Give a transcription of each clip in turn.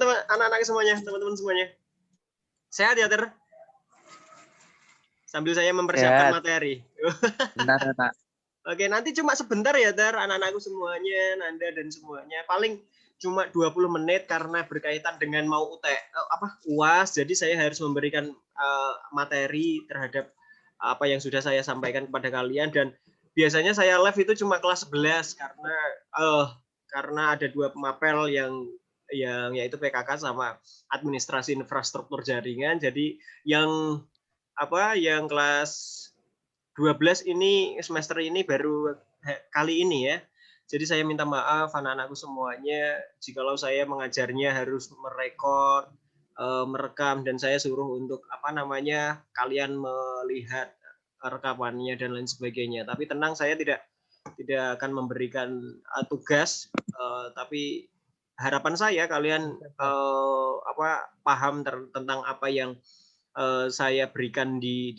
teman-teman, anak-anak semuanya, teman-teman semuanya. Sehat ya, Ter? Sambil saya mempersiapkan materi. Bentar, Pak. Oke, nanti cuma sebentar ya, Ter, anak-anakku semuanya, Nanda dan semuanya. Paling cuma 20 menit karena berkaitan dengan mau UAS, jadi saya harus memberikan materi terhadap apa yang sudah saya sampaikan kepada kalian, dan biasanya saya live itu cuma kelas 11 karena ada 2 pemapel yang yaitu PKK sama administrasi infrastruktur jaringan. Jadi yang kelas 12 ini semester ini baru kali ini ya. Jadi saya minta maaf anak-anakku semuanya jikalau saya mengajarnya harus merekam, dan saya suruh untuk kalian melihat rekamannya dan lain sebagainya. Tapi tenang, saya tidak akan memberikan tugas, tapi harapan saya kalian paham tentang apa yang saya berikan di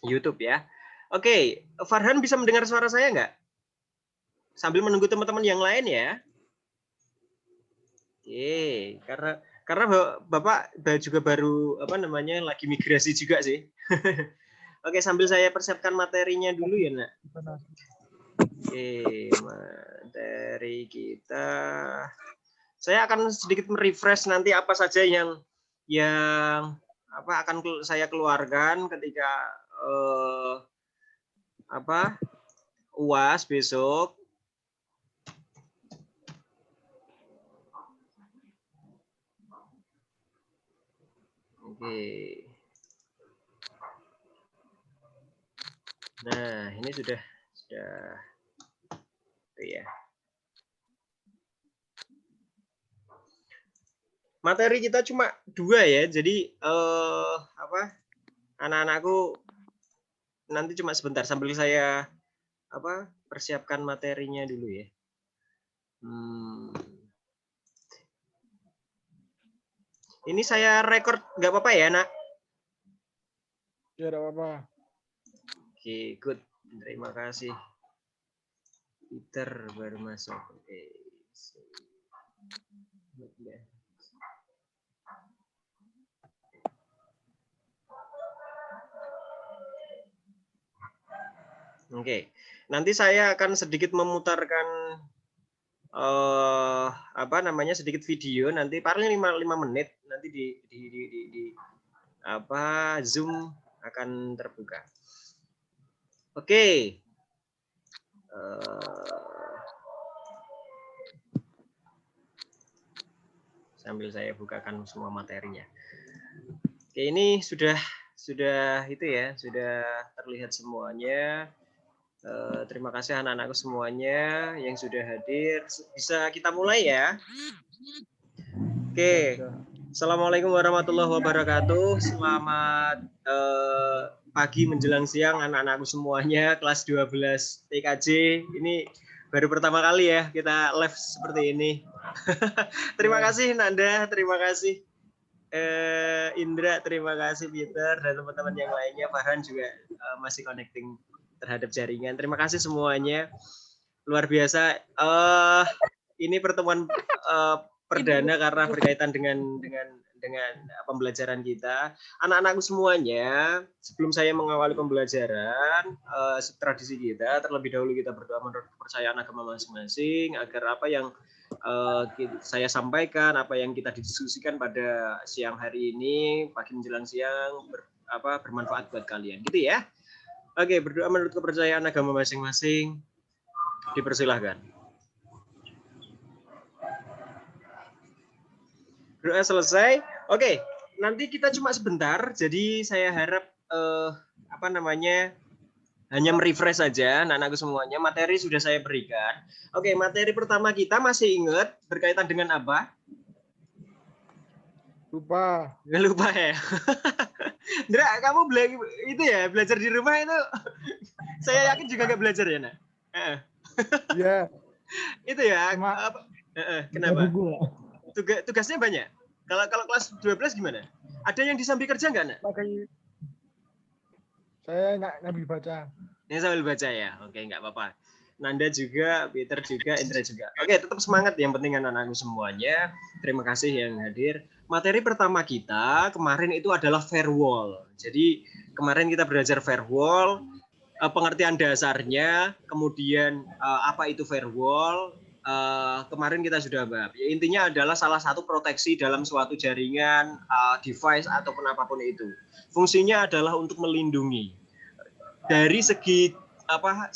YouTube ya. Oke, Farhan bisa mendengar suara saya nggak? Sambil menunggu teman-teman yang lain ya. Oke, karena Bapak juga baru lagi migrasi juga sih. Oke, sambil saya persiapkan materinya dulu ya, Nak. Oke, materi kita. Saya akan sedikit merefresh nanti apa saja yang akan saya keluarkan ketika UAS besok. Oke. Nah, ini sudah ya. Materi kita cuma 2 ya, jadi anak-anakku nanti cuma sebentar sambil saya persiapkan materinya dulu ya. Ini saya record nggak apa-apa ya, Nak? Ya, nggak apa-apa. Oke, good. Terima kasih. Peter baru masuk. Oke. Oke, nanti saya akan sedikit memutarkan sedikit video, nanti paling 5 menit, nanti di Zoom akan terbuka. Oke. Sambil saya bukakan semua materinya. Oke, ini sudah itu ya, sudah terlihat semuanya. Terima kasih anak-anakku semuanya yang sudah hadir. Bisa kita mulai ya? Oke. Assalamualaikum warahmatullahi wabarakatuh. Selamat pagi menjelang siang anak-anakku semuanya, kelas 12 TKJ. Ini baru pertama kali ya kita live seperti ini. Terima kasih Nanda, terima kasih Indra, terima kasih Peter, dan teman-teman yang lainnya. Farhan juga masih connecting terhadap jaringan. Terima kasih semuanya, luar biasa. Ini pertemuan perdana karena berkaitan dengan pembelajaran kita. Anak-anakku semuanya, sebelum saya mengawali pembelajaran, tradisi kita terlebih dahulu kita berdoa menurut kepercayaan agama masing-masing agar apa yang saya sampaikan, apa yang kita diskusikan pada siang hari ini, pagi menjelang siang, bermanfaat buat kalian, gitu ya. Oke, berdoa menurut kepercayaan agama masing-masing. Dipersilahkan. Doa selesai. Oke, nanti kita cuma sebentar. Jadi saya harap hanya merefresh saja anak-anakku semuanya. Materi sudah saya berikan. Oke, materi pertama kita masih ingat berkaitan dengan apa? Lupa. Nggak lupa ya. Ndra, kamu belajar di rumah itu. Saya yakin juga nggak belajar ya, Nak? Iya. Itu ya. Kenapa? Tugasnya banyak. Kalau kelas 12 gimana? Ada yang disambil kerja nggak, Nak? Saya nggak ngambil baca. Ini sambil baca ya. Oke, nggak apa-apa. Nanda juga, Peter juga, Indra juga. Oke, tetap semangat yang penting anak-anakku semuanya. Terima kasih yang hadir. Materi pertama kita kemarin itu adalah firewall. Jadi kemarin kita belajar firewall, pengertian dasarnya, kemudian apa itu firewall. Kemarin kita sudah bahas. Ya, intinya adalah salah satu proteksi dalam suatu jaringan, device ataupun apapun itu. Fungsinya adalah untuk melindungi dari segi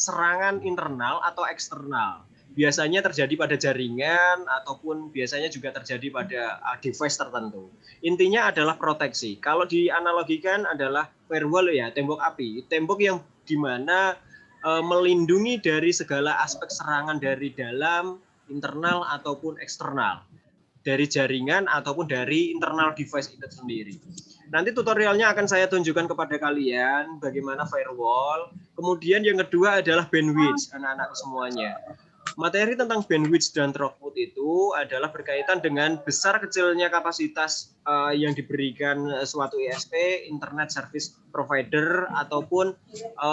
serangan internal atau eksternal. Biasanya terjadi pada jaringan ataupun biasanya juga terjadi pada device tertentu. Intinya adalah proteksi. Kalau dianalogikan adalah firewall ya, tembok api. Tembok yang dimana melindungi dari segala aspek serangan dari dalam, internal ataupun eksternal. Dari jaringan ataupun dari internal device itu sendiri. Nanti tutorialnya akan saya tunjukkan kepada kalian bagaimana firewall. Kemudian yang kedua adalah bandwidth, anak-anak semuanya. Materi tentang bandwidth dan throughput itu adalah berkaitan dengan besar kecilnya kapasitas yang diberikan suatu ISP, Internet Service Provider, ataupun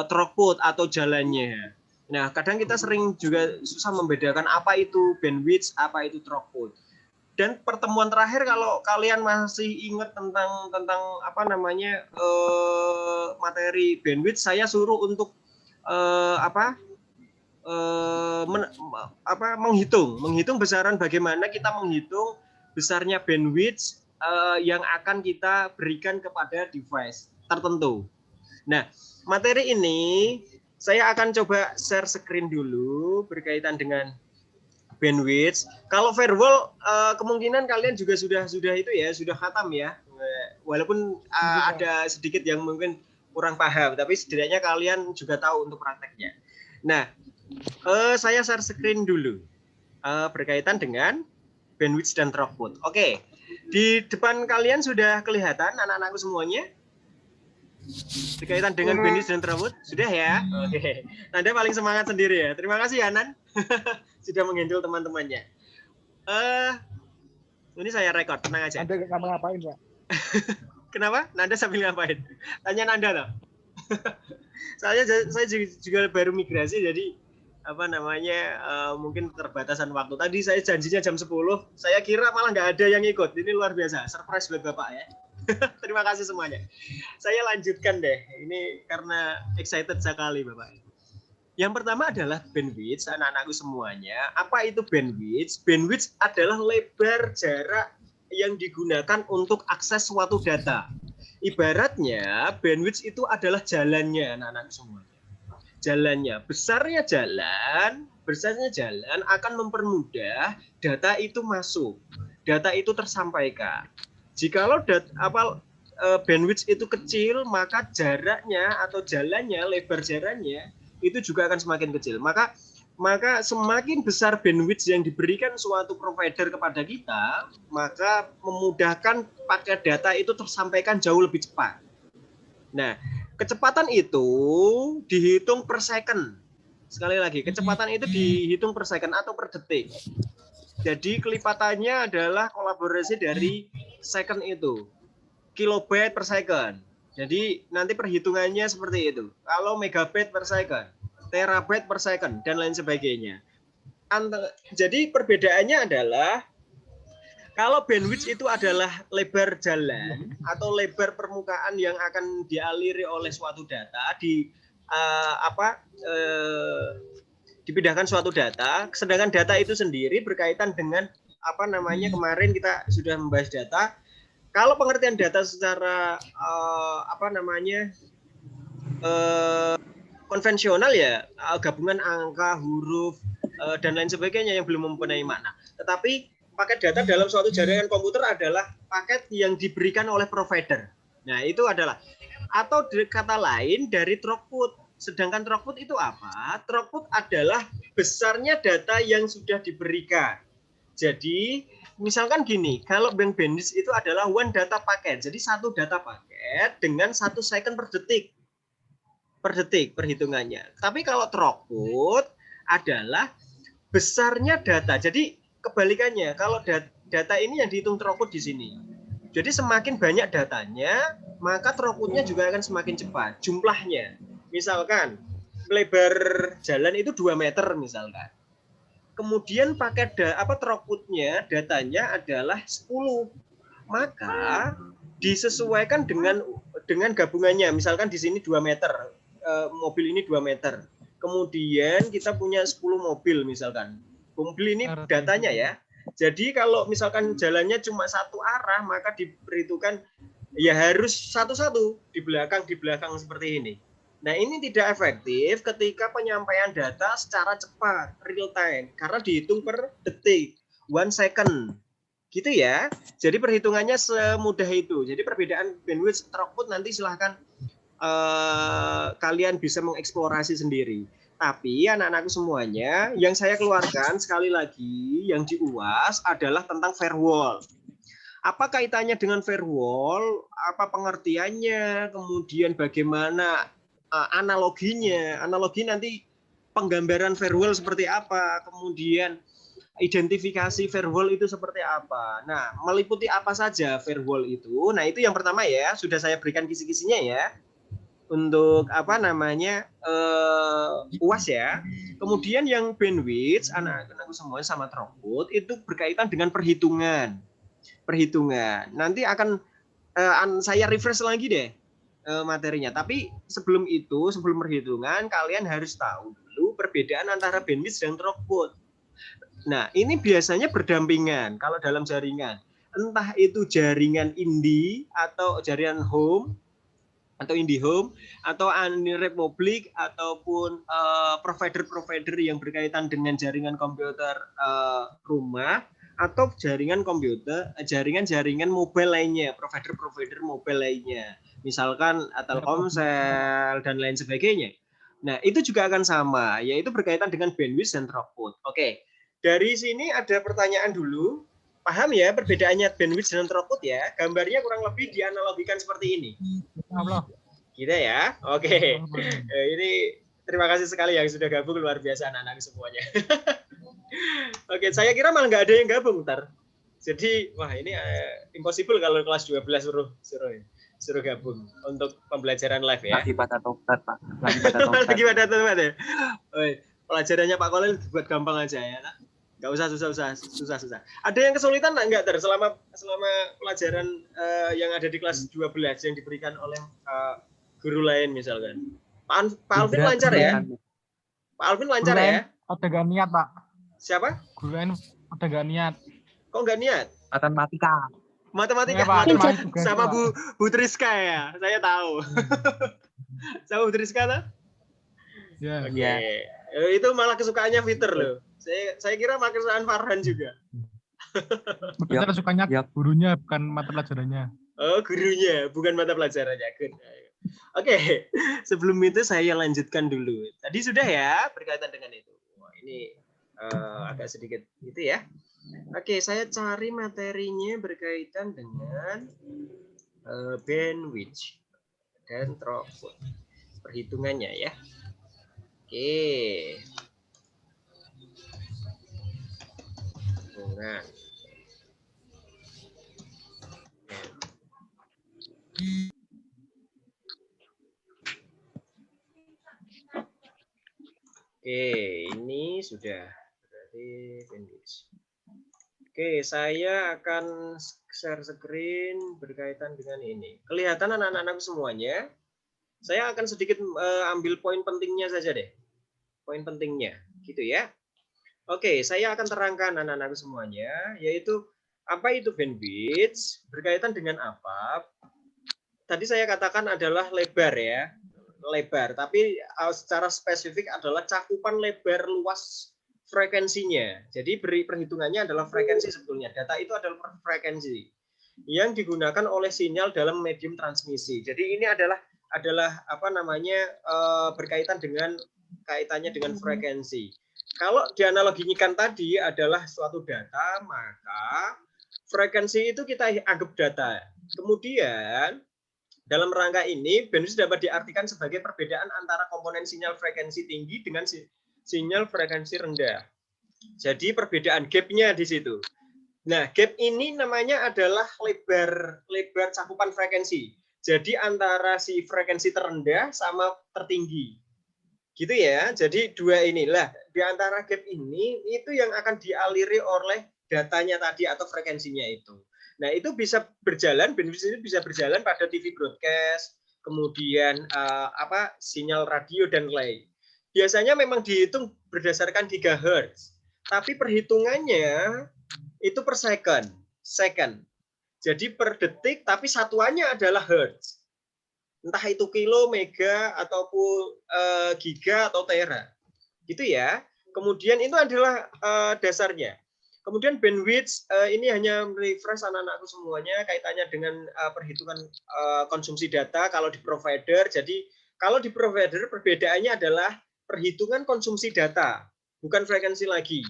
throughput atau jalannya. Nah, kadang kita sering juga susah membedakan apa itu bandwidth, apa itu throughput. Dan pertemuan terakhir kalau kalian masih ingat tentang materi bandwidth, saya suruh untuk menghitung besaran bagaimana kita menghitung besarnya bandwidth yang akan kita berikan kepada device tertentu. Nah, materi ini saya akan coba share screen dulu berkaitan dengan bandwidth. Kalau firewall kemungkinan kalian juga sudah itu ya, sudah khatam ya. Walaupun ada sedikit yang mungkin kurang paham, tapi setidaknya kalian juga tahu untuk prakteknya. Nah, saya share screen dulu berkaitan dengan bandwidth dan throughput. Oke, di depan kalian sudah kelihatan anak-anakku semuanya? Berkaitan dengan bandwidth dan throughput? Sudah ya? Oke. Nanda paling semangat sendiri ya. Terima kasih ya, Nan. Sudah menghandle teman-temannya. Ini saya rekod, tenang aja. Nanda nggak ngapain, Pak? Kenapa? Nanda sambil ngapain? Tanya Nanda loh. saya juga baru migrasi, jadi mungkin keterbatasan waktu. Tadi saya janjinya jam 10, saya kira malah nggak ada yang ikut. Ini luar biasa, surprise buat Bapak ya. Terima kasih semuanya. Saya lanjutkan deh, ini karena excited sekali Bapak. Yang pertama adalah bandwidth, anak-anakku semuanya. Apa itu bandwidth? Bandwidth adalah lebar jarak yang digunakan untuk akses suatu data. Ibaratnya bandwidth itu adalah jalannya, anak-anakku semuanya. Jalannya, besarnya jalan akan mempermudah data itu masuk, data itu tersampaikan. Jikalau bandwidth itu kecil, maka jaraknya atau jalannya, lebar jalannya itu juga akan semakin kecil. Maka semakin besar bandwidth yang diberikan suatu provider kepada kita, maka memudahkan paket data itu tersampaikan jauh lebih cepat. Nah, kecepatan itu dihitung per second. Sekali lagi, kecepatan itu dihitung per second atau per detik. Jadi kelipatannya adalah kolaborasi dari second itu. Kilobyte per second. Jadi nanti perhitungannya seperti itu. Kalau megabyte per second, terabyte per second, dan lain sebagainya. Jadi perbedaannya adalah kalau bandwidth itu adalah lebar jalan atau lebar permukaan yang akan dialiri oleh suatu data dipindahkan suatu data, sedangkan data itu sendiri berkaitan dengan kemarin kita sudah membahas data. Kalau pengertian data secara konvensional ya gabungan angka, huruf dan lain sebagainya yang belum mempunyai makna. Tetapi paket data dalam suatu jaringan komputer adalah paket yang diberikan oleh provider. Nah, itu adalah atau kata lain dari throughput. Sedangkan throughput itu apa? Throughput adalah besarnya data yang sudah diberikan. Jadi misalkan gini, kalau bandwidth itu adalah one data paket. Jadi satu data paket dengan 1 second per detik perhitungannya. Tapi kalau throughput adalah besarnya data. Jadi kebalikannya, kalau data ini yang dihitung throughput di sini. Jadi semakin banyak datanya, maka throughputnya juga akan semakin cepat jumlahnya. Misalkan lebar jalan itu 2 meter misalkan. Kemudian pakai throughput-nya, datanya adalah 10. Maka disesuaikan dengan gabungannya. Misalkan di sini 2 meter, mobil ini 2 meter. Kemudian kita punya 10 mobil misalkan. Mobil ini datanya ya. Jadi kalau misalkan jalannya cuma satu arah, maka diperhitungkan ya harus satu-satu di belakang seperti ini. Nah, ini tidak efektif ketika penyampaian data secara cepat, real time, karena dihitung per detik, 1 second. Gitu ya. Jadi perhitungannya semudah itu. Jadi perbedaan bandwidth throughput nanti silahkan kalian bisa mengeksplorasi sendiri. Tapi anak-anakku semuanya, yang saya keluarkan sekali lagi, yang di UAS adalah tentang firewall. Apa kaitannya dengan firewall? Apa pengertiannya? Kemudian bagaimana analoginya? Analogi nanti penggambaran firewall seperti apa? Kemudian identifikasi firewall itu seperti apa? Nah, meliputi apa saja firewall itu? Nah, itu yang pertama ya, sudah saya berikan kisi-kisinya ya. Untuk UAS ya. Kemudian yang bandwidth anak-anakku semua sama throughput itu berkaitan dengan perhitungan. Nanti akan saya refresh lagi deh materinya. Tapi sebelum perhitungan, kalian harus tahu dulu perbedaan antara bandwidth dan throughput. Nah, ini biasanya berdampingan kalau dalam jaringan. Entah itu jaringan indie atau jaringan home atau IndiHome atau Republik ataupun provider-provider yang berkaitan dengan jaringan komputer rumah atau jaringan mobile lainnya, provider-provider mobile lainnya, misalkan Telkomsel dan lain sebagainya. Nah, itu juga akan sama, yaitu berkaitan dengan bandwidth dan throughput. Oke, dari sini ada pertanyaan dulu. Paham ya perbedaannya bandwidth dan throughput ya? Gambarnya kurang lebih dianalogikan seperti ini. Gitu ya? Oke. Ini terima kasih sekali yang sudah gabung, luar biasa anak-anak semuanya. Oke, saya kira malah nggak ada yang gabung ntar. Jadi, wah ini impossible kalau kelas 12 suruh gabung untuk pembelajaran live ya. Lagi pada tobat, Pak. Lagi pada tobat ya. Pelajarannya Pak Kolil buat gampang aja ya. Nggak usah susah. Ada yang kesulitan nggak selama pelajaran yang ada di kelas 12 yang diberikan oleh guru lain misalkan? Pak Alvin lancar ya? Pak Alvin lancar ya? Ada gak niat, Pak? Siapa? Guru lain ada gak niat. Kok nggak niat? Matematika sama Bu Triska ya? Saya tahu. Sama Bu Triska lah? Ya. Oke. Itu malah kesukaannya Fiter loh. Saya kira kesukaan Farhan juga. Betul, sukanya gurunya bukan mata pelajarannya. Oh, gurunya bukan mata pelajarannya. Good. Oke, sebelum itu saya lanjutkan dulu. Tadi sudah ya berkaitan dengan itu. Wah, ini agak sedikit itu ya. Oke, saya cari materinya berkaitan dengan bandwidth dan throughput. Perhitungannya ya. Oke. Nah. Oke, ini sudah berarti bandwidth. Oke, saya akan share screen berkaitan dengan ini. Kelihatan anak-anakku semuanya? Saya akan sedikit ambil poin pentingnya saja deh. Poin pentingnya, gitu ya. Oke, saya akan terangkan anak-anakku semuanya, yaitu apa itu bandwidth, berkaitan dengan apa. Tadi saya katakan adalah lebar ya. Lebar, tapi secara spesifik adalah cakupan lebar luas frekuensinya. Jadi perhitungannya adalah frekuensi sebetulnya. Data itu adalah frekuensi yang digunakan oleh sinyal dalam medium transmisi. Jadi ini adalah berkaitan dengan kaitannya dengan frekuensi. Kalau dianalogikan tadi adalah suatu data, maka frekuensi itu kita anggap data. Kemudian dalam rangka ini, bandwidth dapat diartikan sebagai perbedaan antara komponen sinyal frekuensi tinggi dengan sinyal frekuensi rendah. Jadi perbedaan gap-nya di situ. Nah, gap ini namanya adalah lebar cakupan frekuensi. Jadi antara si frekuensi terendah sama tertinggi. Gitu ya. Jadi dua inilah di antara gap ini itu yang akan dialiri oleh datanya tadi atau frekuensinya itu. Nah, itu bisa berjalan, bandwidth ini bisa berjalan pada TV broadcast, kemudian sinyal radio dan lain. Biasanya memang dihitung berdasarkan gigahertz, tapi perhitungannya itu per second. Jadi per detik, tapi satuannya adalah hertz. Entah itu kilo, mega, ataupun giga atau tera. Gitu ya. Kemudian itu adalah dasarnya. Kemudian bandwidth ini hanya refresh anak-anakku semuanya kaitannya dengan perhitungan konsumsi data kalau di provider. Jadi kalau di provider perbedaannya adalah perhitungan konsumsi data, bukan frekuensi lagi.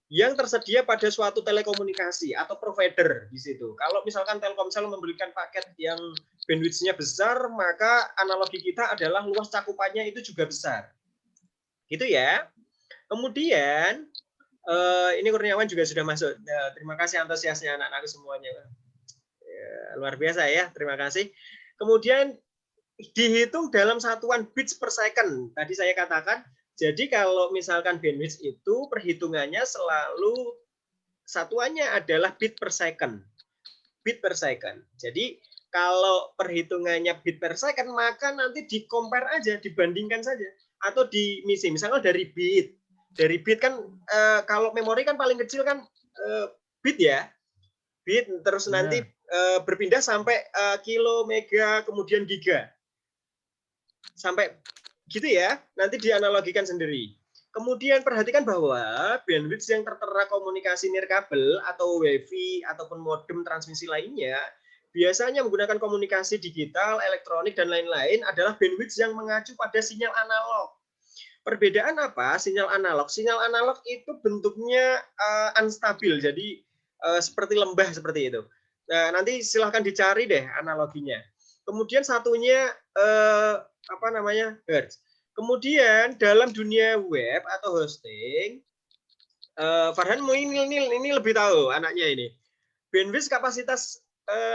Yang tersedia pada suatu telekomunikasi atau provider di situ. Kalau misalkan Telkomsel memberikan paket yang bandwidth-nya besar, maka analogi kita adalah luas cakupannya itu juga besar. Gitu ya. Kemudian ini Kurniawan juga sudah masuk. Terima kasih antusiasnya anak-anak semuanya. Luar biasa ya, terima kasih. Kemudian dihitung dalam satuan bits per second. Tadi saya katakan, jadi kalau misalkan bandwidth itu perhitungannya selalu satuannya adalah bit per second. Bit per second. Jadi kalau perhitungannya bit per second, maka nanti di-compare aja, dibandingkan saja. Atau dimisi, misalnya dari bit. Dari bit kan, kalau memori kan paling kecil kan bit ya. Bit, terus nanti berpindah sampai kilo, mega, kemudian giga. Sampai gitu ya, nanti dianalogikan sendiri. Kemudian perhatikan bahwa bandwidth yang tertera komunikasi nirkabel atau WiFi ataupun modem transmisi lainnya biasanya menggunakan komunikasi digital, elektronik dan lain-lain adalah bandwidth yang mengacu pada sinyal analog. Perbedaan apa? Sinyal analog. Sinyal analog itu bentuknya unstabil, jadi seperti lembah seperti itu. Nah, nanti silahkan dicari deh analoginya. Kemudian satunya hertz. Kemudian dalam dunia web atau hosting, Farhan ini lebih tahu anaknya ini. Bandwidth kapasitas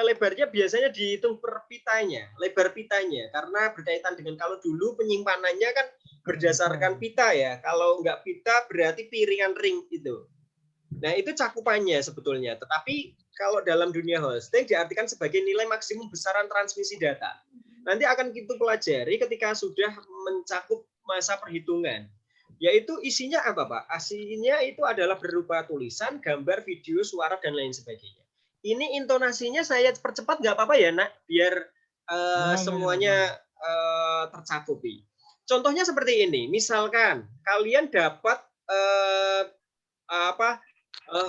lebarnya biasanya dihitung per pitanya, lebar pitanya, karena berkaitan dengan kalau dulu penyimpanannya kan berdasarkan pita ya. Kalau nggak pita berarti piringan ring itu. Nah, itu cakupannya sebetulnya. Tetapi kalau dalam dunia hosting diartikan sebagai nilai maksimum besaran transmisi data. Nanti akan kita pelajari ketika sudah mencakup masa perhitungan. Yaitu isinya apa, Pak? Isinya itu adalah berupa tulisan, gambar, video, suara, dan lain sebagainya. Ini intonasinya saya percepat nggak apa-apa ya, Nak? Biar semuanya tercakupi. Contohnya seperti ini. Misalkan kalian dapat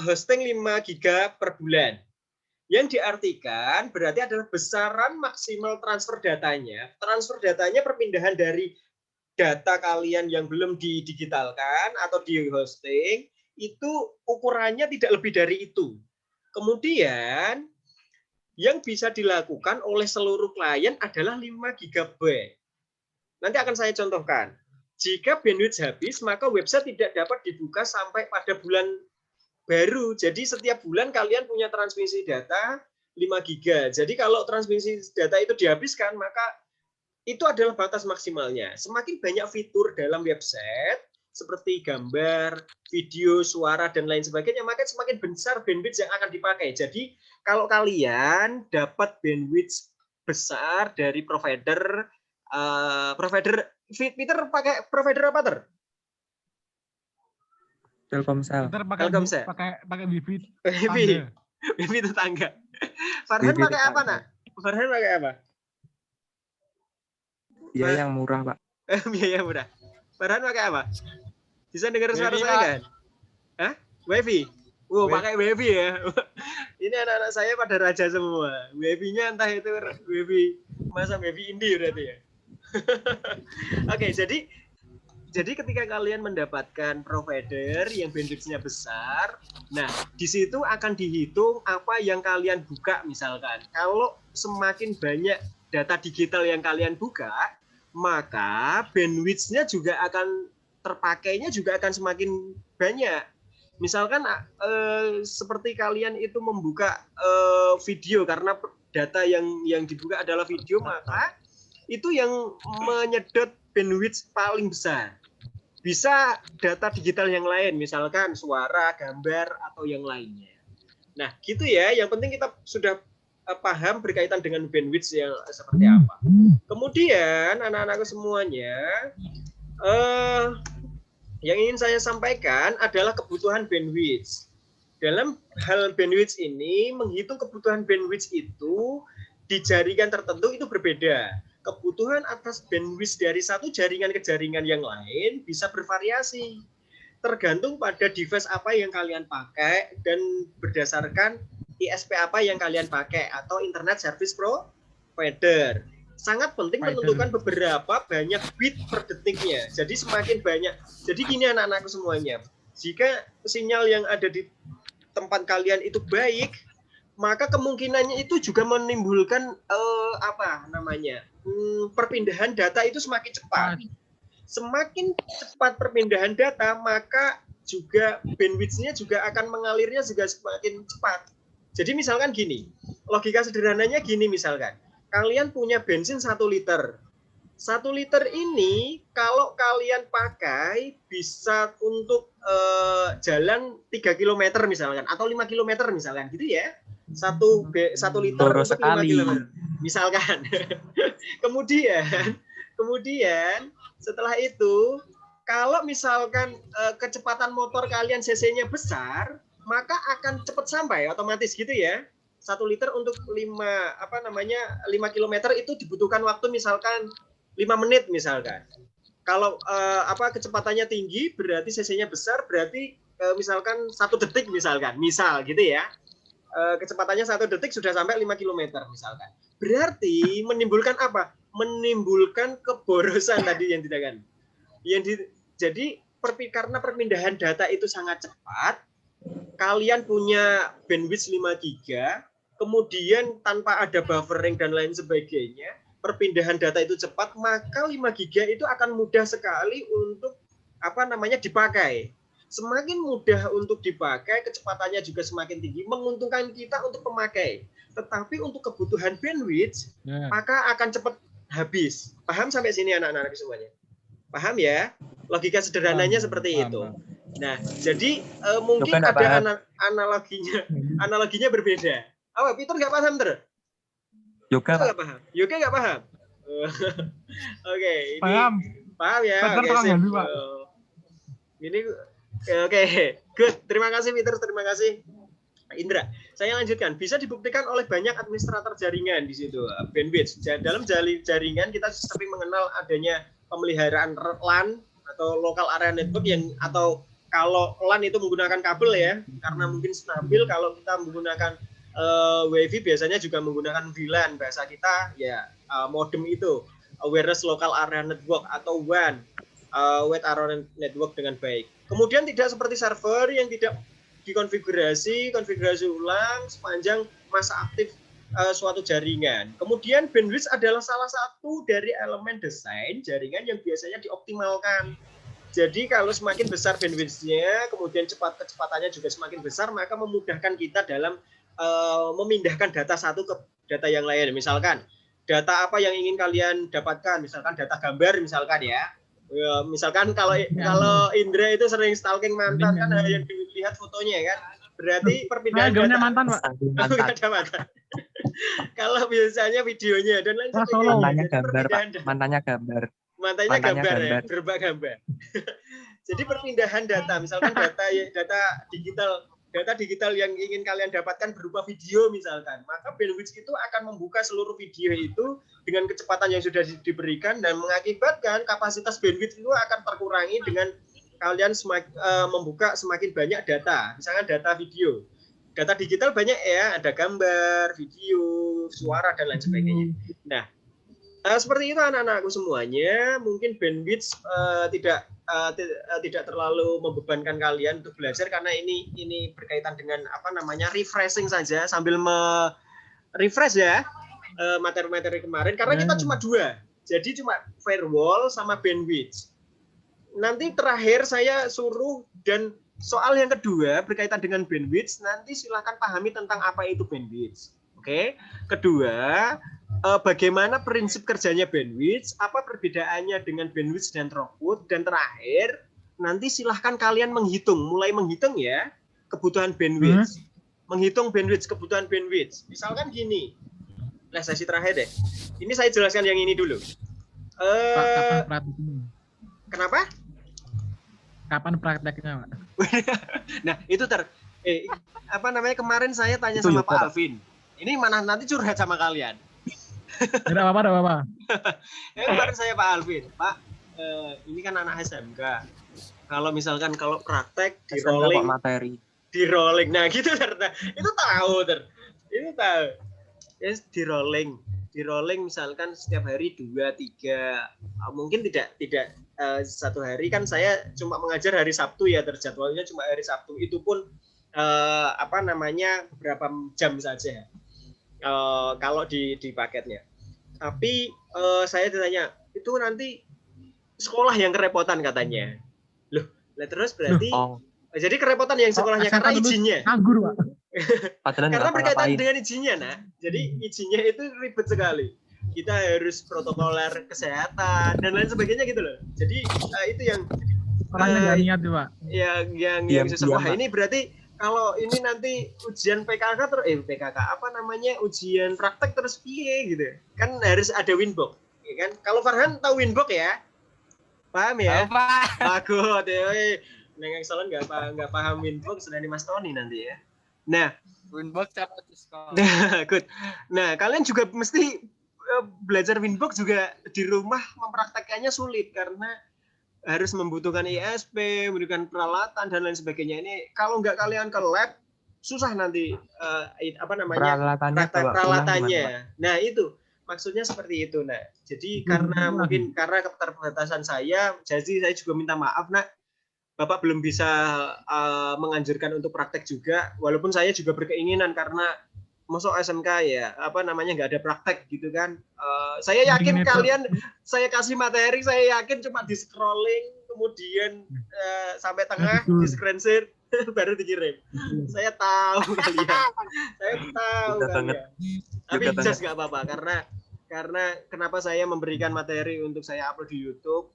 hosting 5 giga per bulan. Yang diartikan berarti adalah besaran maksimal transfer datanya. Transfer datanya perpindahan dari data kalian yang belum didigitalkan atau di hosting, itu ukurannya tidak lebih dari itu. Kemudian, yang bisa dilakukan oleh seluruh klien adalah 5 GB. Nanti akan saya contohkan. Jika bandwidth habis, maka website tidak dapat dibuka sampai pada bulan baru. Jadi setiap bulan kalian punya transmisi data 5 GB. Jadi kalau transmisi data itu dihabiskan, maka itu adalah batas maksimalnya. Semakin banyak fitur dalam website, seperti gambar, video, suara, dan lain sebagainya, maka semakin besar bandwidth yang akan dipakai. Jadi kalau kalian dapat bandwidth besar dari provider, Peter pakai provider apa ter? Telkomsel. Telkomsel. Pakai wifi. Wifi tetangga. Farhan pakai apa, Nak? Farhan pakai apa? Biaya yang murah, Pak. Biaya murah. Farhan pakai apa? Bisa dengar suara saya kan? Hah? Wifi. Wow, pakai wifi ya. Ini anak-anak saya pada raja semua. Wifi-nya entah itu wifi masa wifi indie berarti ya. Oke, jadi ketika kalian mendapatkan provider yang bandwidth-nya besar, nah di situ akan dihitung apa yang kalian buka misalkan. Kalau semakin banyak data digital yang kalian buka, maka bandwidth-nya juga akan terpakainya juga akan semakin banyak. Misalkan seperti kalian itu membuka video karena data yang dibuka adalah video, maka itu yang menyedot bandwidth paling besar. Bisa data digital yang lain, misalkan suara, gambar, atau yang lainnya. Nah, gitu ya. Yang penting kita sudah paham berkaitan dengan bandwidth yang seperti apa. Kemudian, anak-anakku semuanya, yang ingin saya sampaikan adalah kebutuhan bandwidth. Dalam hal bandwidth ini, menghitung kebutuhan bandwidth itu di jaringan tertentu itu berbeda. Kebutuhan atas bandwidth dari satu jaringan ke jaringan yang lain bisa bervariasi. Tergantung pada device apa yang kalian pakai dan berdasarkan ISP apa yang kalian pakai atau Internet Service Provider. Sangat penting menentukan beberapa banyak bit per detiknya. Jadi semakin banyak. Jadi gini anak-anakku semuanya. Jika sinyal yang ada di tempat kalian itu baik, maka kemungkinannya itu juga menimbulkan perpindahan data itu semakin cepat. Semakin cepat perpindahan data, maka juga bandwidth-nya juga akan mengalirnya juga semakin cepat. Jadi misalkan gini, logika sederhananya gini misalkan. Kalian punya bensin 1 liter. 1 liter ini kalau kalian pakai bisa untuk jalan 3 km misalkan atau 5 km misalkan gitu ya. 1 liter untuk 5 km misalkan. Kemudian setelah itu kalau misalkan kecepatan motor kalian cc-nya besar, maka akan cepat sampai otomatis gitu ya. 1 liter untuk 5 km itu dibutuhkan waktu misalkan 5 menit misalkan. Kalau kecepatannya tinggi berarti cc-nya besar, berarti misalkan 1 detik misalkan. Misal gitu ya. Kecepatannya 1 detik sudah sampai 5 km misalkan. Berarti menimbulkan apa? Menimbulkan keborosan tadi yang tidak kan. Jadi karena perpindahan data itu sangat cepat, kalian punya bandwidth 5 GB, kemudian tanpa ada buffering dan lain sebagainya, perpindahan data itu cepat, maka 5 GB itu akan mudah sekali untuk dipakai. Semakin mudah untuk dipakai, kecepatannya juga semakin tinggi, menguntungkan kita untuk pemakai. Tetapi untuk kebutuhan bandwidth, maka akan cepat habis. Paham sampai sini anak-anak semuanya? Paham ya? Logika sederhananya seperti itu. Nah, jadi mungkin ada analoginya berbeda. Peter nggak paham terus? Yoga nggak paham. Yoga nggak paham. Oke, ini paham ya? Oke, sip. Ini oke, good. Terima kasih Peter, terima kasih Indra. Saya lanjutkan. Bisa dibuktikan oleh banyak administrator jaringan di situ. Bandwidth. Dalam jaringan kita sering mengenal adanya pemeliharaan LAN atau local area network atau kalau LAN itu menggunakan kabel ya, karena mungkin stabil. Kalau kita menggunakan WiFi biasanya juga menggunakan VLAN, bahasa kita ya modem itu, wireless local area network atau WAN, wide area network dengan baik. Kemudian tidak seperti server yang tidak konfigurasi ulang sepanjang masa aktif suatu jaringan. Kemudian bandwidth adalah salah satu dari elemen desain jaringan yang biasanya dioptimalkan. Jadi kalau semakin besar bandwidth-nya, kemudian kecepatannya juga semakin besar, maka memudahkan kita dalam memindahkan data satu ke data yang lain. Misalkan data apa yang ingin kalian dapatkan, misalkan data gambar misalkan ya. Misalkan kalau Indra itu sering stalking mantan kan yang dilihat fotonya kan. Berarti perpindahan data mantan, Pak. Ada mantan. Kalau biasanya videonya dan lain sebagainya. Mantannya gambar. Ya, berbak gambar. Jadi perpindahan data, misalkan data digital yang ingin kalian dapatkan berupa video misalkan, maka bandwidth itu akan membuka seluruh video itu dengan kecepatan yang sudah diberikan dan mengakibatkan kapasitas bandwidth itu akan terkurangi dengan kalian membuka semakin banyak data, misalkan data video. Data digital banyak ya, ada gambar, video, suara dan lain sebagainya. Nah, seperti itu anak-anakku semuanya. Mungkin bandwidth tidak terlalu membebankan kalian untuk belajar karena ini berkaitan dengan refreshing saja sambil refresh ya materi-materi kemarin karena kita cuma 2. Jadi cuma firewall sama bandwidth. Nanti terakhir saya suruh dan soal yang kedua berkaitan dengan bandwidth, nanti silakan pahami tentang apa itu bandwidth. Oke. Kedua, bagaimana prinsip kerjanya bandwidth, apa perbedaannya dengan bandwidth dan throughput, dan terakhir nanti silahkan kalian mulai menghitung ya kebutuhan bandwidth, menghitung bandwidth, kebutuhan bandwidth. Misalkan gini, sesi terakhir deh. Ini saya jelaskan yang ini dulu. Kapan prakteknya? Kenapa? Kapan prakteknya, Pak? Nah, itu kemarin saya tanya sama Pak Alvin. Ini mana nanti curhat sama kalian. Tidak apa-apa. Kemarin saya Pak Alvin, Pak, ini kan anak SMK. Kalau misalkan praktek di rolling materi. Di rolling. Nah, gitu itu tahu Itu tahu. Yes, di rolling misalkan setiap hari 2-3, mungkin tidak satu hari kan saya cuma mengajar hari Sabtu ya, terjadwalnya cuma hari Sabtu, itu pun beberapa jam saja kalau di paketnya. Tapi saya ditanya, itu nanti sekolah yang kerepotan katanya. Loh, terus berarti jadi kerepotan yang sekolahnya karena izinnya. Nganggur, Pak. Karena berkaitan dengan izinnya, jadi izinnya itu ribet sekali. Kita harus protokoler kesehatan dan lain sebagainya gitu loh. Jadi itu yang orangnya nggak niat tuh, Pak. Yang susah. Wah, ini berarti kalau ini nanti ujian PKK ujian praktek terus piye gitu. Kan harus ada winbox, ya kan? Kalau Farhan tahu winbox ya? Paham ya? Bagus ya. Neng Salon nggak paham winbox, sudah di Mas Tony nanti ya. Nah, winbox cara sekolah. Good. Nah, kalian juga mesti belajar winbox juga di rumah, mempraktekannya sulit karena harus membutuhkan ISP, membutuhkan peralatan dan lain sebagainya. Ini kalau nggak kalian ke lab, susah nanti peralatannya. Nah, itu maksudnya seperti itu. Nah, jadi karena keterbatasan saya, jadi saya juga minta maaf, Bapak belum bisa menganjurkan untuk praktek juga, walaupun saya juga berkeinginan karena masuk SMK ya, nggak ada praktek gitu kan. Saya yakin kalian, saya kasih materi, saya yakin cuma di scrolling, kemudian sampai tengah di screen share, baru dikirim. Saya tahu kalian, Tapi just nggak apa-apa karena kenapa saya memberikan materi untuk saya upload di YouTube.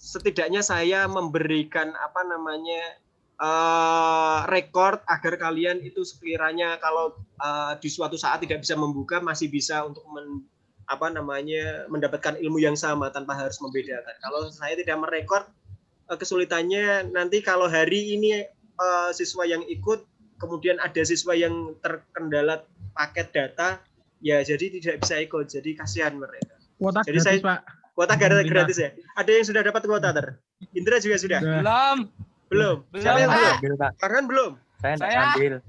Setidaknya saya memberikan record agar kalian itu sekiranya kalau di suatu saat tidak bisa membuka masih bisa untuk mendapatkan ilmu yang sama tanpa harus membedakan. Kalau saya tidak merekord, kesulitannya nanti kalau hari ini siswa yang ikut kemudian ada siswa yang terkendala paket data ya, jadi tidak bisa ikut, jadi kasihan mereka. Kuota jadi gratis, saya Pak. Kuota gratis ya. Ada yang sudah dapat kuota Indra juga sudah? Belum. Siapa yang belum? Farhan belum? Saya ambil.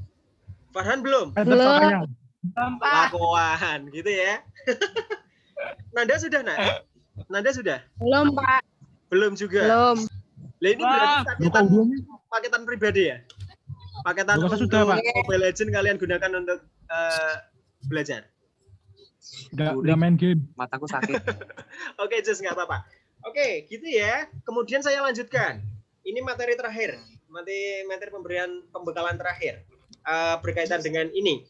Farhan belum? Belum. Lakuan gitu ya. Nanda sudah, Nanda sudah? Belum, Pak. Belum juga. Belum. Lah ini berarti paketan pribadi ya? Paketan untuk Mobile Legends kalian gunakan untuk belajar. Udah main game. Mataku sakit. Oke, just nggak apa-apa. Oke, gitu ya. Kemudian saya lanjutkan. Ini materi terakhir, materi pembekalan terakhir berkaitan dengan ini.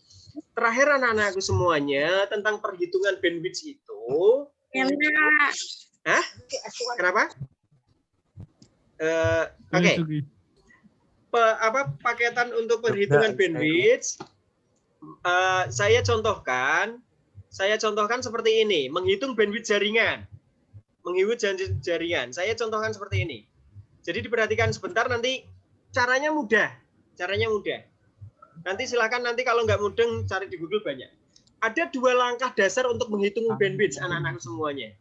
Terakhir anak-anakku semuanya tentang perhitungan bandwidth itu. Hah? Kenapa? Oke. Paketan untuk perhitungan bandwidth? Saya contohkan seperti ini, menghitung bandwidth jaringan. Saya contohkan seperti ini. Jadi diperhatikan sebentar, nanti caranya mudah. Nanti silakan kalau nggak mudeng cari di Google banyak. Ada 2 langkah dasar untuk menghitung bandwidth anak-anak semuanya.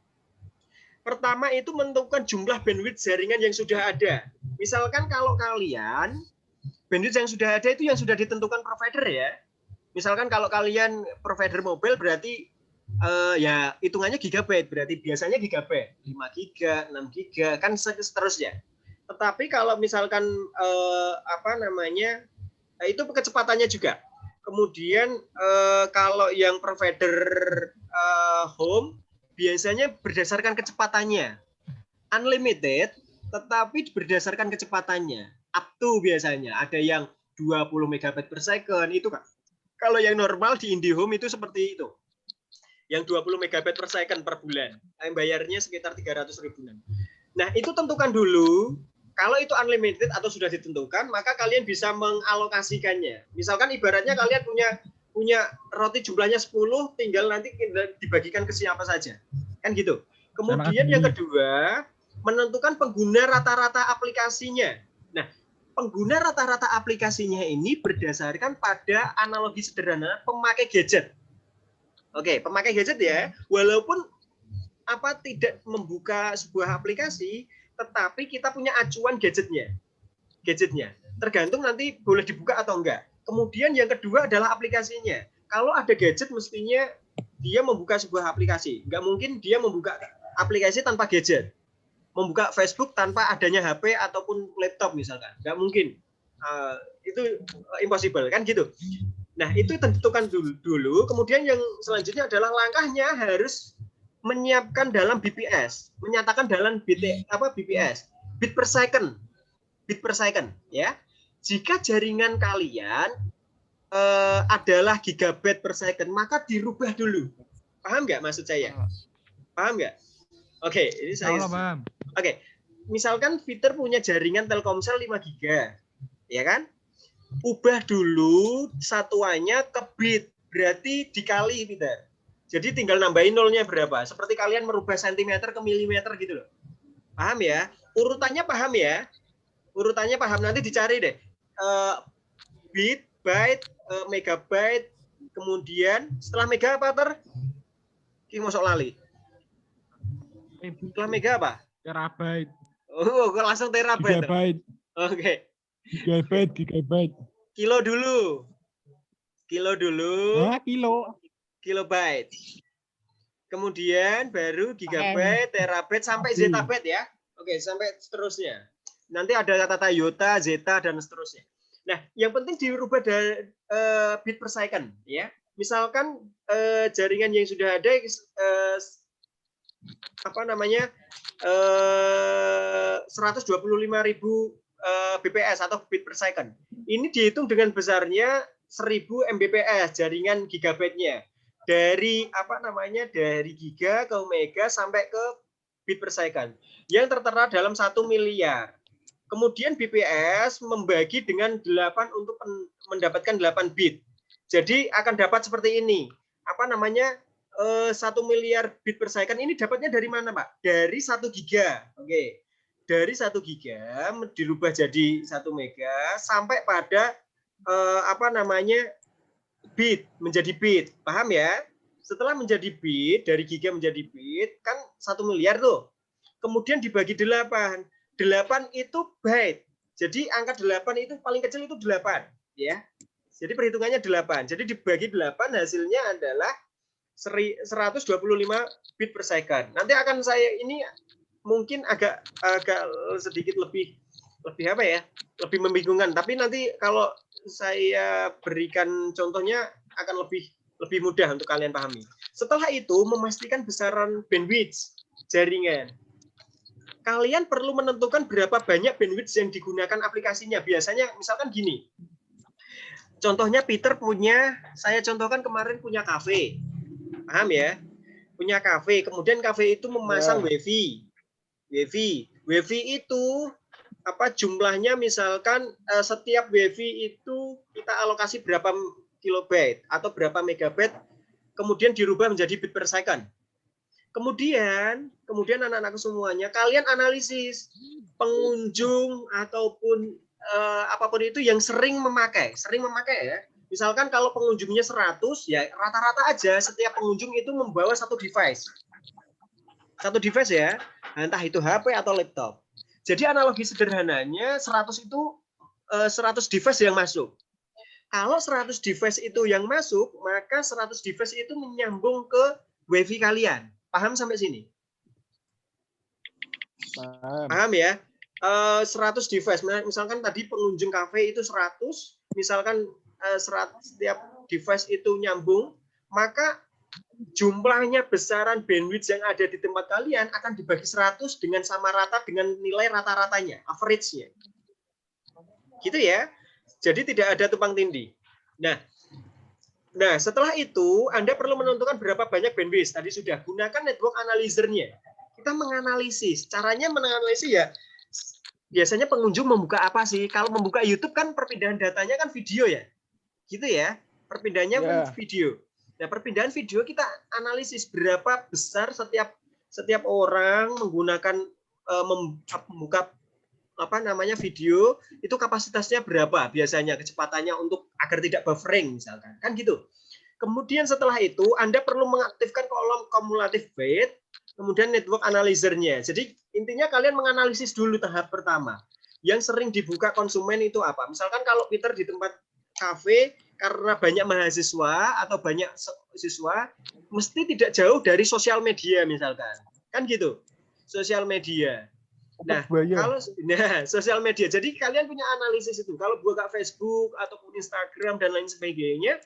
Pertama itu menentukan jumlah bandwidth jaringan yang sudah ada. Misalkan kalau kalian bandwidth yang sudah ada itu yang sudah ditentukan provider ya. Misalkan kalau kalian provider mobile berarti ya hitungannya gigabyte, berarti biasanya gigabyte 5 giga, 6 giga kan seterusnya. Tetapi kalau misalkan itu kecepatannya juga. Kemudian kalau yang provider home biasanya berdasarkan kecepatannya. Unlimited tetapi berdasarkan kecepatannya. Up to biasanya ada yang 20 MB per second itu kan. Kalau yang normal di IndiHome itu seperti itu. yang 20 megabit per second per bulan. Yang bayarnya sekitar 300 ribuan. Nah, itu tentukan dulu. Kalau itu unlimited atau sudah ditentukan, maka kalian bisa mengalokasikannya. Misalkan ibaratnya kalian punya roti jumlahnya 10, tinggal nanti dibagikan ke siapa saja. Kan gitu. Kemudian yang kedua, menentukan pengguna rata-rata aplikasinya. Nah, pengguna rata-rata aplikasinya ini berdasarkan pada analogi sederhana pemakai gadget. Oke, pemakai gadget ya, walaupun tidak membuka sebuah aplikasi, tetapi kita punya acuan gadgetnya. Tergantung nanti boleh dibuka atau enggak. Kemudian yang kedua adalah aplikasinya. Kalau ada gadget, mestinya dia membuka sebuah aplikasi. Enggak mungkin dia membuka aplikasi tanpa gadget. Membuka Facebook tanpa adanya HP ataupun laptop misalkan. Enggak mungkin. Itu impossible, kan gitu. Nah, itu tentukan dulu. Kemudian yang selanjutnya adalah langkahnya harus menyiapkan dalam BPS, menyatakan dalam BPS, bit per second, ya. Jika jaringan kalian adalah gigabit per second, maka dirubah dulu. Paham nggak maksud saya? Paham nggak? Oke, ini saya. Oke, misalkan Peter punya jaringan Telkomsel 5 giga, ya kan? Ubah dulu satuannya ke bit, berarti dikali Peter. Jadi tinggal nambahin nolnya berapa. Seperti kalian merubah sentimeter ke milimeter gitu loh. Paham ya? Urutannya paham ya? Urutannya paham. Nanti dicari deh. Bit, byte, megabyte, kemudian setelah mega apa ter? Ki masuk lali. Setelah mega apa? Terabyte. Oh, langsung terabyte. Gigabyte. Oke. Gigabyte. Kilo dulu. Ah, kilo. Kilobyte. Kemudian baru gigabyte, terabyte sampai zettabyte ya. Oke, sampai seterusnya. Nanti ada kata iota, zeta dan seterusnya. Nah, yang penting dirubah dari bit per second ya. Misalkan jaringan yang sudah ada 125.000 bps atau bit per second. Ini dihitung dengan besarnya 1000 Mbps jaringan gigabyte-nya. Dari dari giga ke mega sampai ke bit per second yang tertera dalam 1 miliar. Kemudian BPS membagi dengan 8 untuk mendapatkan 8 bit. Jadi akan dapat seperti ini. 1 miliar bit per second ini dapatnya dari mana, Pak? Dari 1 giga. Oke. Dari 1 giga dirubah jadi 1 mega sampai pada bit, menjadi bit. Paham ya? Setelah menjadi bit, dari giga menjadi bit, kan 1 miliar tuh. Kemudian dibagi 8. 8 itu byte. Jadi angka 8 itu paling kecil itu 8. Ya. Jadi perhitungannya 8. Jadi dibagi 8 hasilnya adalah 125 bit per second. Nanti akan saya ini mungkin agak sedikit lebih lebih membingungkan. Tapi nanti kalau saya berikan contohnya akan lebih mudah untuk kalian pahami. Setelah itu memastikan besaran bandwidth jaringan. Kalian perlu menentukan berapa banyak bandwidth yang digunakan aplikasinya. Biasanya misalkan gini. Contohnya Peter saya contohkan kemarin punya kafe. Paham ya? Punya kafe. Kemudian kafe itu memasang WiFi. WiFi itu jumlahnya misalkan setiap WiFi itu kita alokasi berapa kilobyte atau berapa megabyte, kemudian dirubah menjadi bit per second. Kemudian anak-anakku semuanya, kalian analisis pengunjung ataupun apapun itu yang sering memakai ya. Misalkan kalau pengunjungnya 100, ya rata-rata aja setiap pengunjung itu membawa satu device. Satu device ya, entah itu HP atau laptop. Jadi analogi sederhananya 100 itu 100 device yang masuk. Kalau 100 device itu yang masuk, maka 100 device itu menyambung ke WiFi kalian. Paham sampai sini? Paham ya? 100 device. Misalkan tadi pengunjung kafe itu 100, misalkan 100 setiap device itu nyambung, maka jumlahnya besaran bandwidth yang ada di tempat kalian akan dibagi 100 dengan sama rata dengan nilai rata-ratanya, average-nya. Gitu ya. Jadi tidak ada tumpang tindih. Nah, Nah, setelah itu Anda perlu menentukan berapa banyak bandwidth. Tadi sudah gunakan network analyzer-nya. Kita menganalisis. Caranya menganalisis ya biasanya pengunjung membuka apa sih? Kalau membuka YouTube kan perpindahan datanya kan video ya. Gitu ya. Perpindahannya kan video. Nah, perpindahan video kita analisis berapa besar setiap orang menggunakan membuka video itu kapasitasnya berapa biasanya kecepatannya untuk agar tidak buffering misalkan kan gitu. Kemudian setelah itu Anda perlu mengaktifkan kolom cumulative weight, kemudian network analyzer-nya. Jadi intinya kalian menganalisis dulu tahap pertama. Yang sering dibuka konsumen itu apa? Misalkan kalau Peter di tempat kafe karena banyak mahasiswa atau banyak siswa, mesti tidak jauh dari sosial media misalkan. Kan gitu. Sosial media. Nah, kalau sosial media. Jadi kalian punya analisis itu. Kalau buka Facebook ataupun Instagram dan lain sebagainya,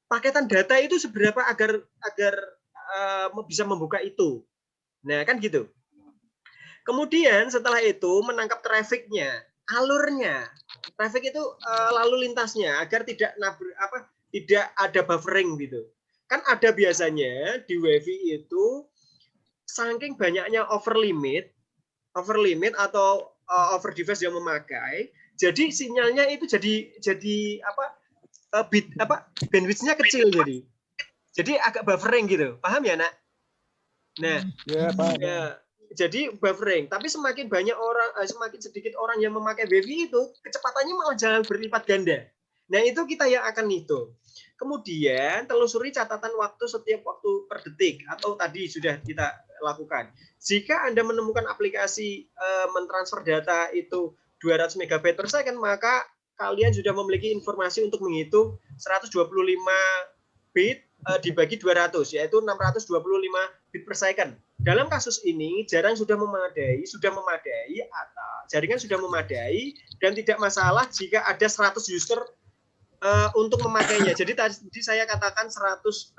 paketan data itu seberapa agar bisa membuka itu. Nah, kan gitu. Kemudian setelah itu menangkap trafficnya, alurnya. Traffic itu lalu lintasnya agar tidak ada buffering gitu. Kan ada biasanya di WiFi itu saking banyaknya over limit atau over device yang memakai, jadi sinyalnya itu jadi bandwidth-nya kecil jadi agak buffering gitu. Paham ya, Nak? Nah, ya, paham. Ya, jadi buffering. Tapi semakin sedikit orang yang memakai WiFi itu, kecepatannya malah jangan berlipat ganda. Nah, itu kita yang akan hitung. Kemudian telusuri catatan waktu setiap waktu per detik atau tadi sudah kita lakukan. Jika Anda menemukan aplikasi mentransfer data itu 200 MB per second, maka kalian sudah memiliki informasi untuk menghitung 125 bit dibagi 200, yaitu 625 bit per second. Dalam kasus ini jaringan sudah memadai atau jaringan sudah memadai dan tidak masalah jika ada 100 user untuk memakainya. Jadi tadi saya katakan 100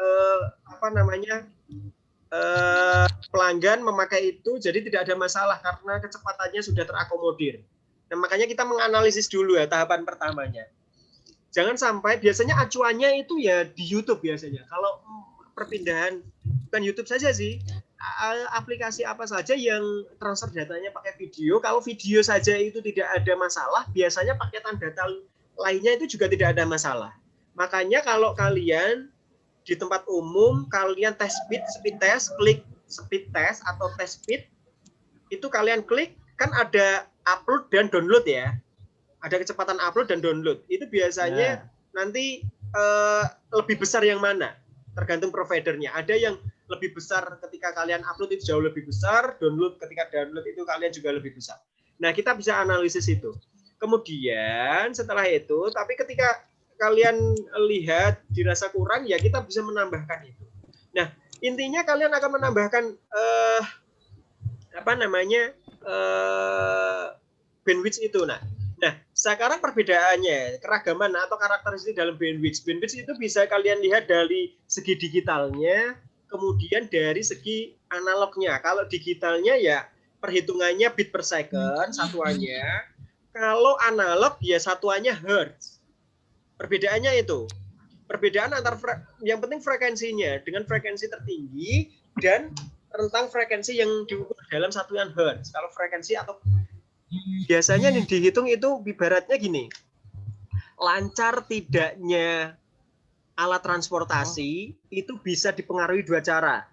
pelanggan memakai itu, jadi tidak ada masalah karena kecepatannya sudah terakomodir. Nah, makanya kita menganalisis dulu ya tahapan pertamanya. Jangan sampai biasanya acuannya itu ya di YouTube biasanya. Kalau perpindahan bukan YouTube saja sih, aplikasi apa saja yang transfer datanya pakai video. Kalau video saja itu tidak ada masalah, biasanya paketan data lainnya itu juga tidak ada masalah. Makanya kalau kalian di tempat umum, kalian tes speed test, klik speed test atau test speed, itu kalian klik, kan ada upload dan download ya. Ada kecepatan upload dan download. Itu biasanya nanti lebih besar yang mana? Tergantung providernya. Ada yang lebih besar ketika kalian upload itu jauh lebih besar, ketika download itu kalian juga lebih besar. Nah, kita bisa analisis itu. Kemudian setelah itu, tapi ketika kalian lihat dirasa kurang, ya kita bisa menambahkan itu. Nah, intinya kalian akan menambahkan bandwidth itu. Nah, sekarang perbedaannya, keragaman atau karakteristik dalam bandwidth. Bandwidth itu bisa kalian lihat dari segi digitalnya, kemudian dari segi analognya. Kalau digitalnya ya perhitungannya bit per second satuannya. Kalau analog ya satuannya hertz. Perbedaannya itu. Perbedaan antar yang penting frekuensinya dengan frekuensi tertinggi dan rentang frekuensi yang diukur dalam satuan hertz. Kalau frekuensi atau biasanya yang dihitung itu ibaratnya gini. Lancar tidaknya alat transportasi itu bisa dipengaruhi dua cara.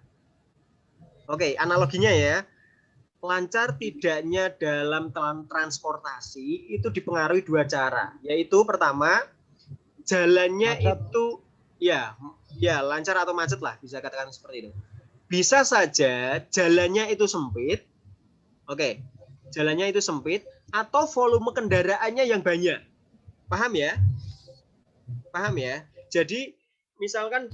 Oke, analoginya ya. Lancar tidaknya dalam transportasi itu dipengaruhi dua cara, yaitu pertama jalannya macet. Itu ya lancar atau macet lah, bisa katakan seperti itu. Bisa saja jalannya itu sempit, oke, jalannya itu sempit atau volume kendaraannya yang banyak, paham ya? Jadi misalkan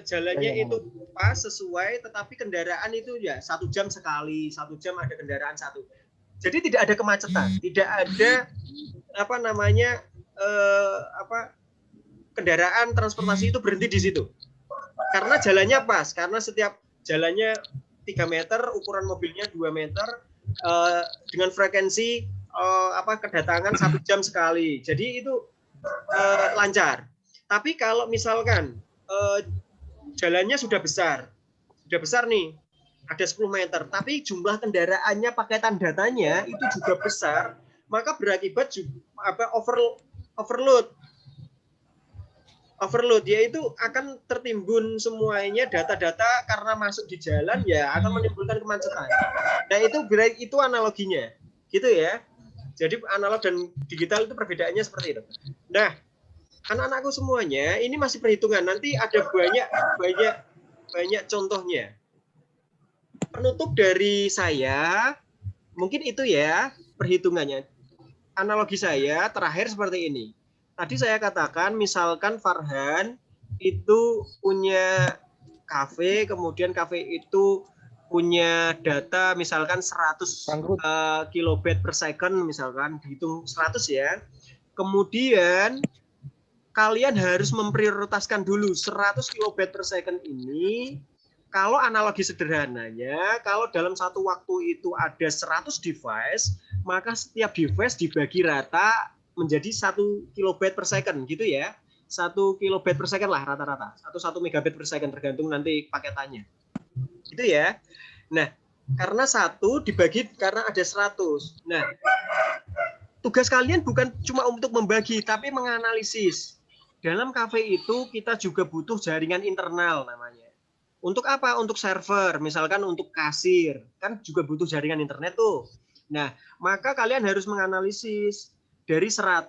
jalannya itu pas sesuai, tetapi kendaraan itu ya 1 jam sekali, 1 jam ada kendaraan satu. Jadi tidak ada kemacetan, tidak ada kendaraan transportasi itu berhenti di situ. Karena jalannya pas, karena setiap jalannya 3 meter, ukuran mobilnya 2 meter, dengan frekuensi kedatangan 1 jam sekali. Jadi itu lancar. Tapi kalau misalkan jalannya sudah besar nih, ada 10 meter, tapi jumlah kendaraannya, paketan datanya itu juga besar, maka berakibat overload, yaitu akan tertimbun semuanya data-data karena masuk di jalan ya akan menimbulkan kemacetan. Nah itu analoginya, gitu ya. Jadi analog dan digital itu perbedaannya seperti itu. Nah, anak-anakku semuanya ini masih perhitungan. Nanti ada banyak contohnya. Penutup dari saya mungkin itu ya perhitungannya. Analogi saya terakhir seperti ini. Tadi saya katakan misalkan Farhan itu punya kafe, kemudian kafe itu punya data misalkan 100 kilobit per second, misalkan dihitung 100 ya. Kemudian kalian harus memprioritaskan dulu 100 kilobit per second ini. Kalau analogi sederhananya, kalau dalam satu waktu itu ada 100 device, maka setiap device dibagi rata menjadi 1 kilobit per second gitu ya. 1 kilobit per second lah rata-rata. 1 megabit per second tergantung nanti paketannya. Gitu ya. Nah, karena 1 dibagi karena ada 100. Nah, tugas kalian bukan cuma untuk membagi tapi menganalisis. Dalam kafe itu kita juga butuh jaringan internal namanya. Untuk apa? Untuk server, misalkan untuk kasir, kan juga butuh jaringan internet tuh. Nah, maka kalian harus menganalisis dari 100,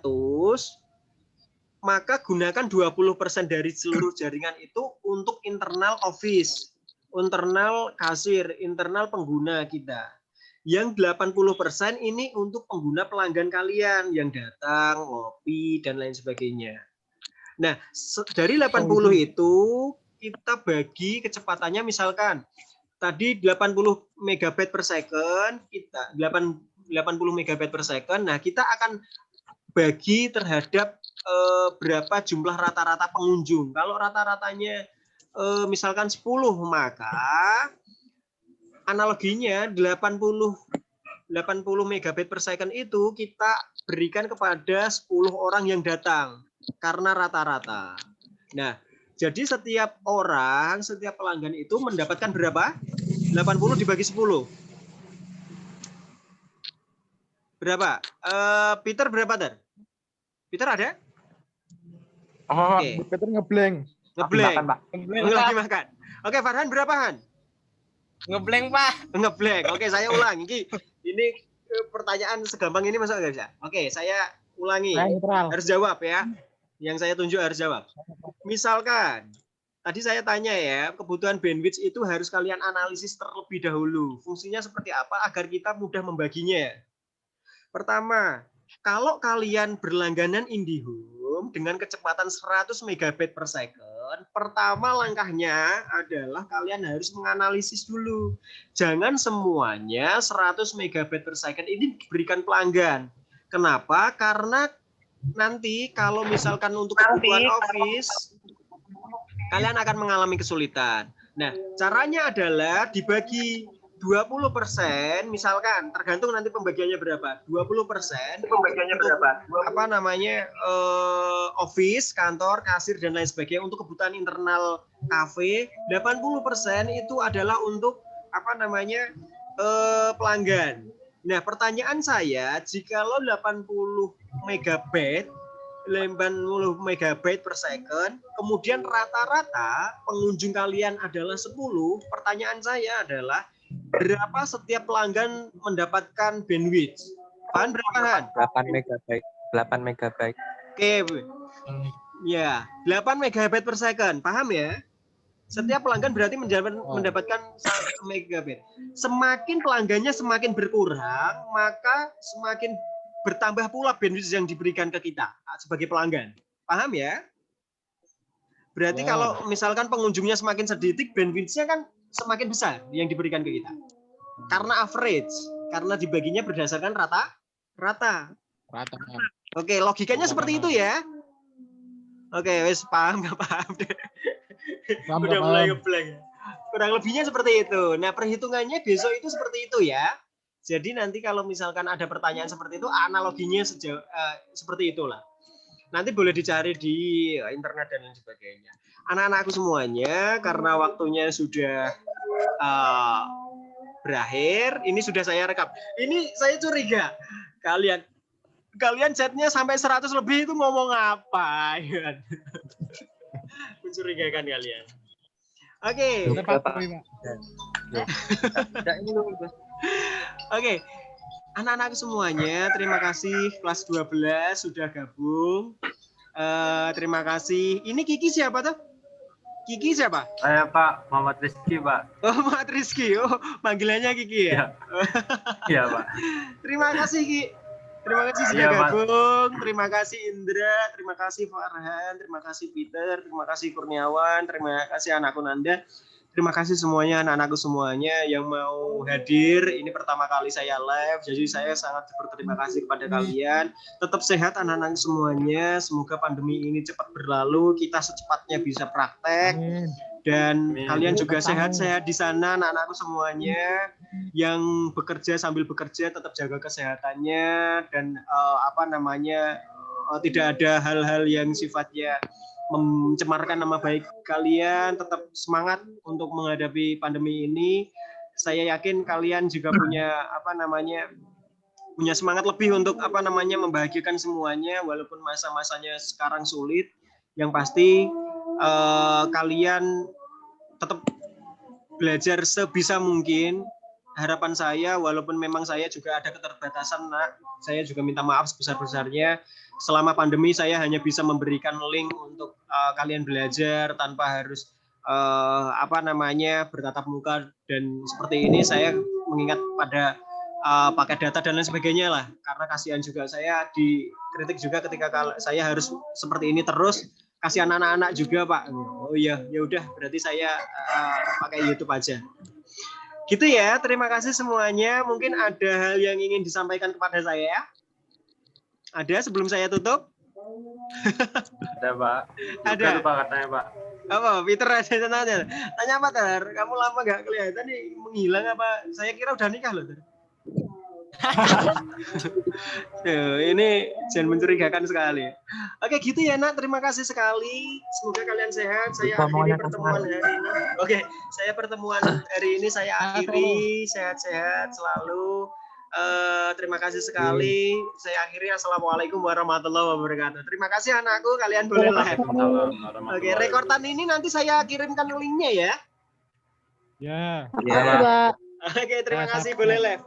maka gunakan 20% dari seluruh jaringan itu untuk internal office, internal kasir, internal pengguna kita. Yang 80% ini untuk pengguna pelanggan kalian yang datang, ngopi, dan lain sebagainya. Nah, dari 80 itu kita bagi kecepatannya misalkan tadi 80 megabit per second, kita 80 megabit per second. Nah, kita akan bagi terhadap berapa jumlah rata-rata pengunjung. Kalau rata-ratanya misalkan 10, maka analoginya 80 megabit per second itu kita berikan kepada 10 orang yang datang karena rata-rata. Nah, jadi setiap orang, setiap pelanggan itu mendapatkan berapa? 80 dibagi 10. Berapa? Peter berapa, Ter? Peter ada? Oke. Peter ngeblank. Ngeblank. Lagi makan. Oke, Farhan berapa, Han? Ngeblank, Pak. Ngeblank. Oke, saya ulang. Ini pertanyaan segampang ini masa nggak bisa? Oke, saya ulangi. Harus jawab ya. Yang saya tunjuk harus jawab. Misalkan, tadi saya tanya ya, kebutuhan bandwidth itu harus kalian analisis terlebih dahulu. Fungsinya seperti apa agar kita mudah membaginya. Pertama, kalau kalian berlangganan IndiHome dengan kecepatan 100 megabit per second, pertama langkahnya adalah kalian harus menganalisis dulu. Jangan semuanya 100 megabit per second ini diberikan pelanggan. Kenapa? Karena nanti kalau misalkan untuk kebutuhan office, kalian akan mengalami kesulitan. Nah, caranya adalah dibagi 20%, misalkan tergantung nanti pembagiannya berapa. 20% pembagiannya berapa? Apa namanya? Office, kantor, kasir dan lain sebagainya untuk kebutuhan internal kafe. 80% itu adalah untuk apa namanya? Pelanggan. Nah, pertanyaan saya, jikalau 80 megabit 80 megabit per second, kemudian rata-rata pengunjung kalian adalah 10, pertanyaan saya adalah berapa setiap pelanggan mendapatkan bandwidth? Han, berapa, Han? 8 megabit. 8 megabit. Oke, ya, 8 megabit per second, paham ya? Setiap pelanggan berarti mendapatkan 1 megabit. Semakin pelanggannya semakin berkurang, maka semakin bertambah pula bandwidth yang diberikan ke kita sebagai pelanggan. Paham ya? Berarti kalau misalkan pengunjungnya semakin sedikit, bandwidth-nya kan semakin besar yang diberikan ke kita. Karena average, karena dibaginya berdasarkan rata. Oke, logikanya seperti itu ya. Oke, wes paham nggak paham? Udah mulai ngeblank. Kurang lebihnya seperti itu. Nah, perhitungannya besok itu seperti itu ya. Jadi nanti kalau misalkan ada pertanyaan seperti itu, analoginya seperti itulah. Nanti boleh dicari di internet dan lain sebagainya. Anak-anakku semuanya, karena waktunya sudah berakhir, ini sudah saya rekam. Ini saya curiga, kalian chatnya sampai 100 lebih itu ngomong apa? Ya. Mencurigakan kalian. Oke. Oke. Anak-anak semuanya, terima kasih kelas 12 sudah gabung. Terima kasih. Ini Kiki siapa tuh? Kiki siapa? Saya Pak Muhammad Rizky, Pak. Oh, Muhammad Rizky. Oh, panggilannya Kiki ya? Iya, Pak. Terima kasih, Ki. Terima kasih sudah gabung. Terima kasih Indra, terima kasih Farhan, terima kasih Peter, terima kasih Kurniawan, terima kasih anakku Nanda. Terima kasih semuanya, anak-anakku semuanya yang mau hadir. Ini pertama kali saya live, jadi saya sangat berterima kasih kepada kalian. Tetap sehat anak-anak semuanya. Semoga pandemi ini cepat berlalu, kita secepatnya bisa praktek. Dan kalian juga sehat-sehat di sana, anak-anakku semuanya. Yang bekerja sambil bekerja tetap jaga kesehatannya dan tidak ada hal-hal yang sifatnya mencemarkan nama baik kalian. Tetap semangat untuk menghadapi pandemi ini. Saya yakin kalian juga punya punya semangat lebih untuk membahagiakan semuanya walaupun masa-masanya sekarang sulit. Yang pasti kalian tetap belajar sebisa mungkin. Harapan saya, walaupun memang saya juga ada keterbatasan, saya juga minta maaf sebesar-besarnya. Selama pandemi saya hanya bisa memberikan link untuk kalian belajar tanpa harus bertatap muka, dan seperti ini saya mengingat pada pakai data dan lain sebagainya lah, karena kasihan juga saya dikritik juga ketika saya harus seperti ini terus. Kasihan anak-anak juga, Pak. Oh iya, ya udah berarti saya pakai YouTube aja. Gitu ya, terima kasih semuanya. Mungkin ada hal yang ingin disampaikan kepada saya? Ada sebelum saya tutup? Ada, Pak. Ada. Lupa katanya, Pak. Apa? Peter aja tanya. Tanya apa, Tar? Kamu lama gak kelihatan nih, menghilang apa? Saya kira udah nikah loh, Tar. Ini jangan mencurigakan sekali. Oke, gitu ya, Nak. Terima kasih sekali. Semoga kalian sehat. Saya akhiri pertemuan hari ini. Oke, saya pertemuan hari ini saya akhiri. Sehat-sehat selalu. Terima kasih sekali. Saya akhiri. Assalamualaikum warahmatullahi wabarakatuh. Terima kasih anakku. Kalian boleh live. Oke, rekordan ini nanti saya kirimkan linknya ya. Ya. Ya. Oke, terima kasih. Boleh live.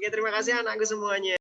Oke, terima kasih anakku semuanya.